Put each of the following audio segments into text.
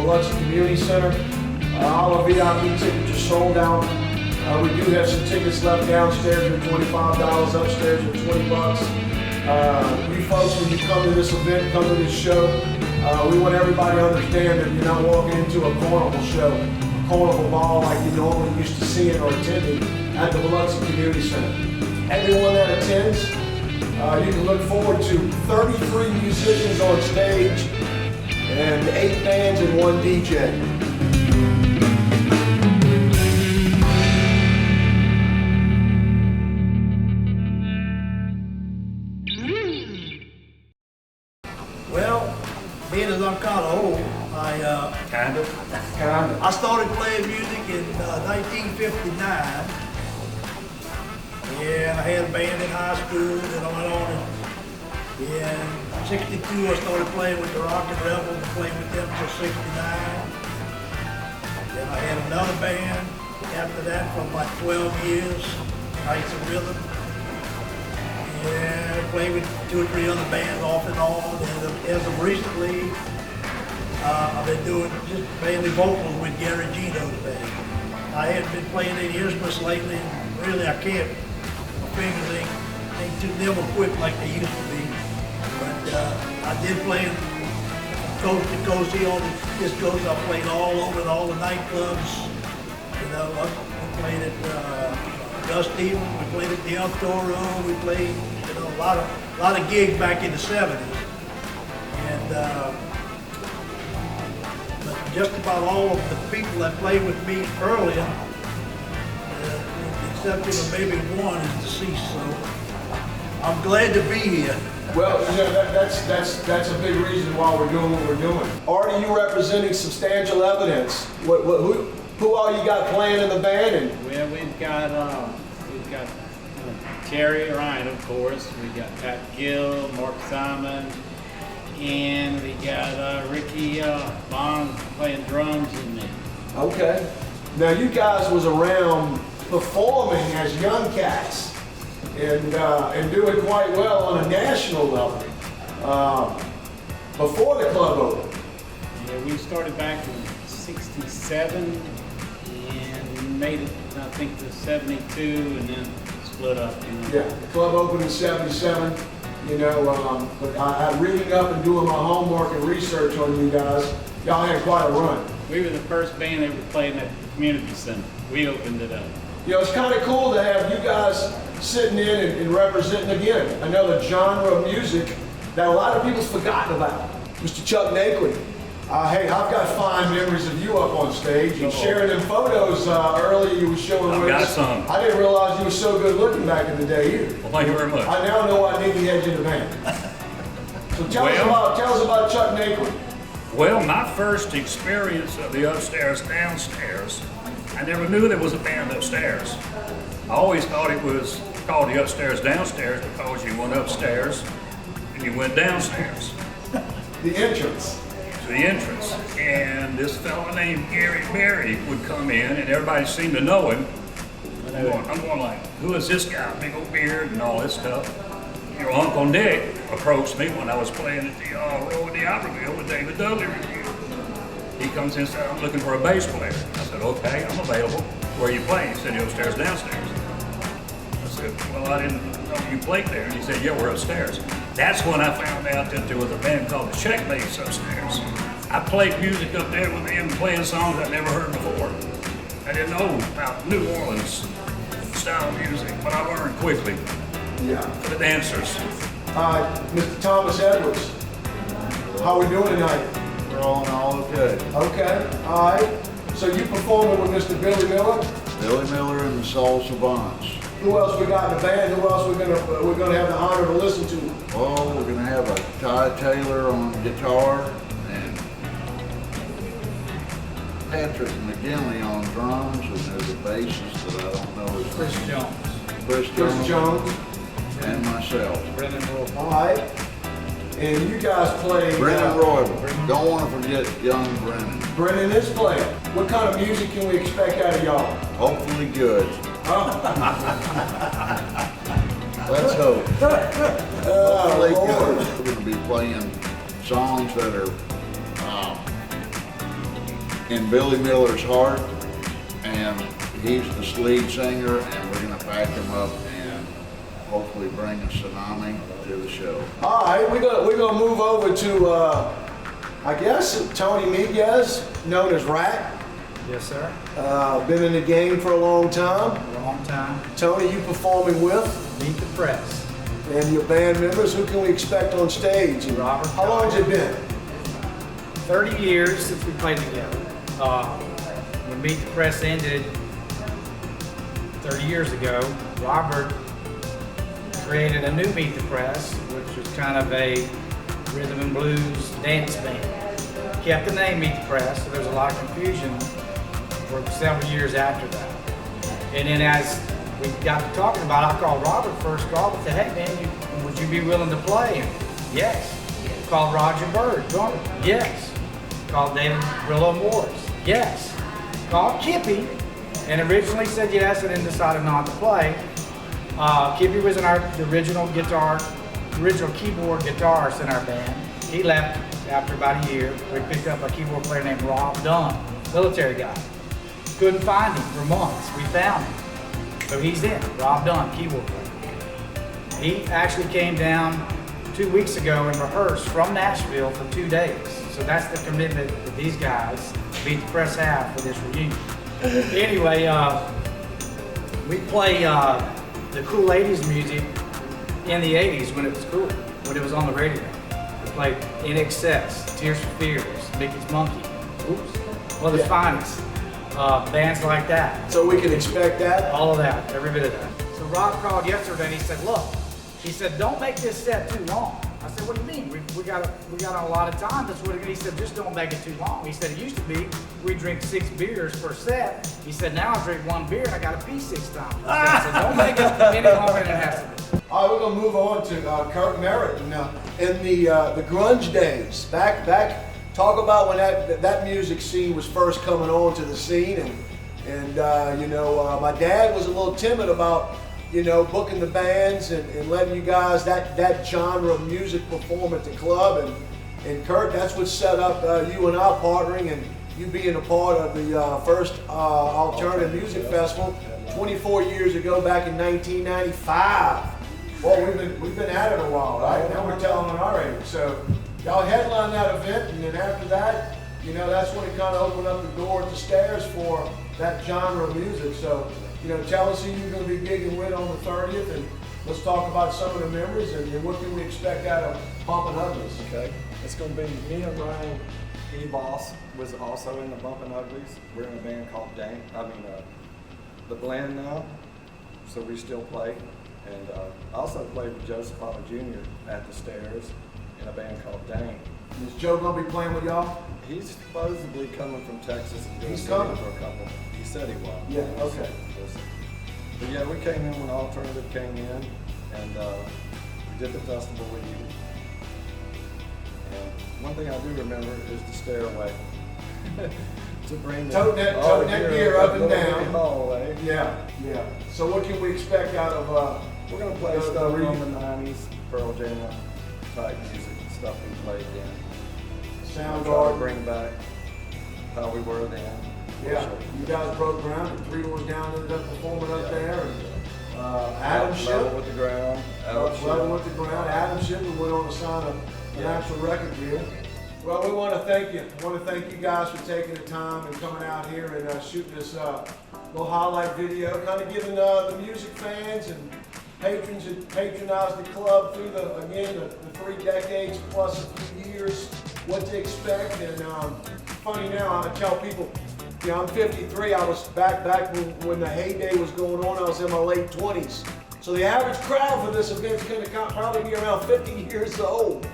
Biloxi Community Center. All our VIP tickets are sold out. We do have some tickets left downstairs for $25, upstairs for $20. You folks, when you come to this event, come to this show, we want everybody to understand that you're not walking into a carnival show, a carnival ball like you normally used to see it or attending at the Biloxi Community Center. Everyone that attends, you can look forward to 33 musicians on stage and 8 bands and 1 DJ. Well, being as I'm kind of old, I started playing music in 1959. Yeah, I had a band in high school, and I went on. In '62, I started playing with the Rockin' Rebels and played with them until '69. Then I had another band after that for about 12 years, Knights of Rhythm. Yeah, I played with 2 or 3 other bands off and on. And as of recently, I've been doing just mainly vocals with Gary Gino's band. I haven't been playing any instruments lately, and really I can't. My fingers ain't too nimble quick like they used to be. But I did play coast to coast here on this coast. I played all over at all the nightclubs. You know, we played at Gus Stevens, we played at the El Toro, we played, you know, a lot of gigs back in the '70s. And but just about all of the people that played with me earlier, except for maybe one, is deceased. So I'm glad to be here. Well, you know, that's a big reason why we're doing what we're doing. Artie, you representing Substantial Evidence. Who all you got playing in the band? And well, we've got Terry Ryan, of course. We got Pat Gill, Mark Simon, and we got Ricky Bond playing drums in there. okay. Now you guys was around performing as young cats and doing quite well on a national level before the club opened. Yeah, we started back in '67 and made it, I think, to '72, and then split up. You know. Yeah, the club opened in '77. You know, but I reading up and doing my homework and research on you guys, y'all had quite a run. We were the first band ever playing at the community center. We opened it up. You know, it's kind of cool to have you guys sitting in and representing again another genre of music that a lot of people's forgotten about. Mr. Chuck Naquin, hey, I've got fond memories of you up on stage and sharing them photos earlier you were showing I've with got us. some. I didn't realize you were so good looking back in the day either. Well, thank you very much. I now know why Nicky had you in the band. So tell us about Chuck Naquin. Well, my first experience of the upstairs, downstairs, I never knew there was a band upstairs. I always thought it was called the upstairs, downstairs because you went upstairs and you went downstairs The entrance. to the entrance. And this fella named Gary Berry would come in and everybody seemed to know him. I'm going like, who is this guy? Big old beard and all this stuff. You know, Uncle Nick approached me when I was playing at the Row of the Albertville with David Dudley Review. He comes in and said, I'm looking for a bass player. I said, okay, I'm available. Where are you playing? He said, you're upstairs, downstairs. I said, well, I didn't know you played there. And he said, yeah, we're upstairs. That's when I found out that there was a band called the Checkmates upstairs. I played music up there with them playing songs I'd never heard before. I didn't know about New Orleans style music, but I learned quickly. Yeah. The dancers. Mr. Thomas Edwards, how we doing tonight? We're all good. Okay, all right. So you performing with Mr. Billy Miller? Billy Miller and the Soul Savants. Who else we got in the band? Who else we're gonna have the honor to listen to? Oh, we're gonna have a Ty Taylor on guitar and Patrick McGinley on drums, and there's a bassist that I don't know his Chris name. Jones. Chris Chris Jones. and myself. Brendan Roy. All right. And you guys play. Brendan Royal. Don't want to forget young Brendan. Brendan is playing. What kind of music can we expect out of y'all? Hopefully good. Let's hope. Hopefully good. We're going to be playing songs that are in Billy Miller's heart, and he's the lead singer, and we're gonna pack him up and hopefully bring a tsunami to the show. All right, we're gonna move over to, I guess, Tony Miguez, known as Rat. Yes, sir. Been in the game for a long time. Long time. Tony, you performing with, Meet the Press. and your band members, who can we expect on stage? And Robert. how long's it been? 30 years since we played together. When Meet the Press ended 30 years ago, Robert created a new Meet the Press, which was kind of a rhythm and blues dance band. Kept the name Meet the Press, so there's a lot of confusion for several years after that. And then as we got to talking about it, I called Robert first call and said, hey man, would you be willing to play? And yes. Called Roger Bird, drummer. Yes. Called David Brillo Morris. Yes. Called Kippy, and originally said yes, and then decided not to play. Kippy was in the original keyboard guitarist in our band. He left after about a year. We picked up a keyboard player named Rob Dunn, military guy. Couldn't find him for months. We found him. So he's in, Rob Dunn, keyboard player. He actually came down 2 weeks ago and rehearsed from Nashville for 2 days. So that's the commitment that these guys, Meet the Press, have for this reunion. Anyway, we play the cool 80s music in the 80s when it was cool, when it was on the radio. We played In Excess, Tears for Fears, Mickey's Monkey, Well, the Finest, bands like that. So we can expect that? All of that, every bit of that. So Rob called yesterday and he said, look, he said, don't make this set too long. I said, what do you mean? We got a lot of time. That's what he said, just don't make it too long. He said, it used to be, we drink 6 beers per set. He said, now I drink 1 beer and I got to pee 6 times. So don't make it any longer than it has to be. All right, we're gonna move on to Kirk Merritt. Now, in the grunge days, back, talk about when that music scene was first coming on to the scene, and my dad was a little timid about, booking the bands and letting you guys that genre of music perform at the club, and Kurt, that's what set up you and I partnering and you being a part of the first Alternative Music Festival 24 years ago, back in 1995. Well, we've been at it a while, right? Now we're telling our age. So y'all headlined that event, and then after that, that's when it kind of opened up the door at the Stairs for that genre of music. So, tell us who you're going to be gigging with on the 30th, and let's talk about some of the members and what can we expect out of Bumpin' Uglies. Okay, it's going to be me and Ryan. E-Boss was also in the Bumpin' Uglies. We're in a band called The Blend now, so we still play. And I also played with Joseph Potter Jr. at the Stairs in a band called Dane. Is Joe going to be playing with y'all? He's supposedly coming from Texas and doing He's coming? for a couple. He said he was. Yeah, okay. But yeah, we came in when Alternative came in, and we did the festival with you. And one thing I do remember is the stairway. To bring Toting that gear up and down. Hallway. Yeah. So what can we expect out of We're gonna play the stuff reunion? from the '90s, Pearl Jam type music and stuff we played then. Try to Soundgarden? bring back how we were then. Yeah, you guys broke ground, and 3 Doors Down ended up performing up Yeah. there, and Adam Level Ship, with the ground. level with the ground. Adam Ship went on to sign an actual record deal. Well, we want to thank you. I want to thank you guys for taking the time and coming out here and shooting this little highlight video, kind of giving the music fans and patrons that patronize the club through the 3 decades plus a few years what to expect. And funny now, I tell people, I'm 53. I was back when the heyday was going on. I was in my late 20s. So the average crowd for this event is going to probably be around 50 years old,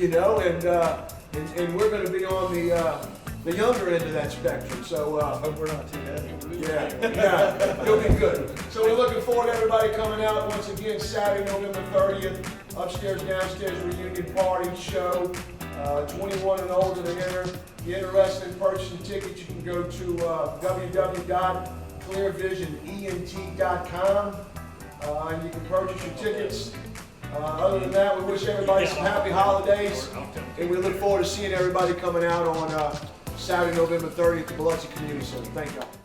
and we're going to be on the younger end of that spectrum. So Hope we're not too heavy. yeah, it'll be good. So we're looking forward to everybody coming out once again Saturday, November 30th, upstairs, downstairs reunion party show. 21 and older to enter. If you're interested in purchasing tickets, you can go to www.clearvisionent.com and you can purchase your tickets. Other than that, we wish everybody some happy holidays, and we look forward to seeing everybody coming out on Saturday, November 30th at the Biloxi Community Center. Thank y'all.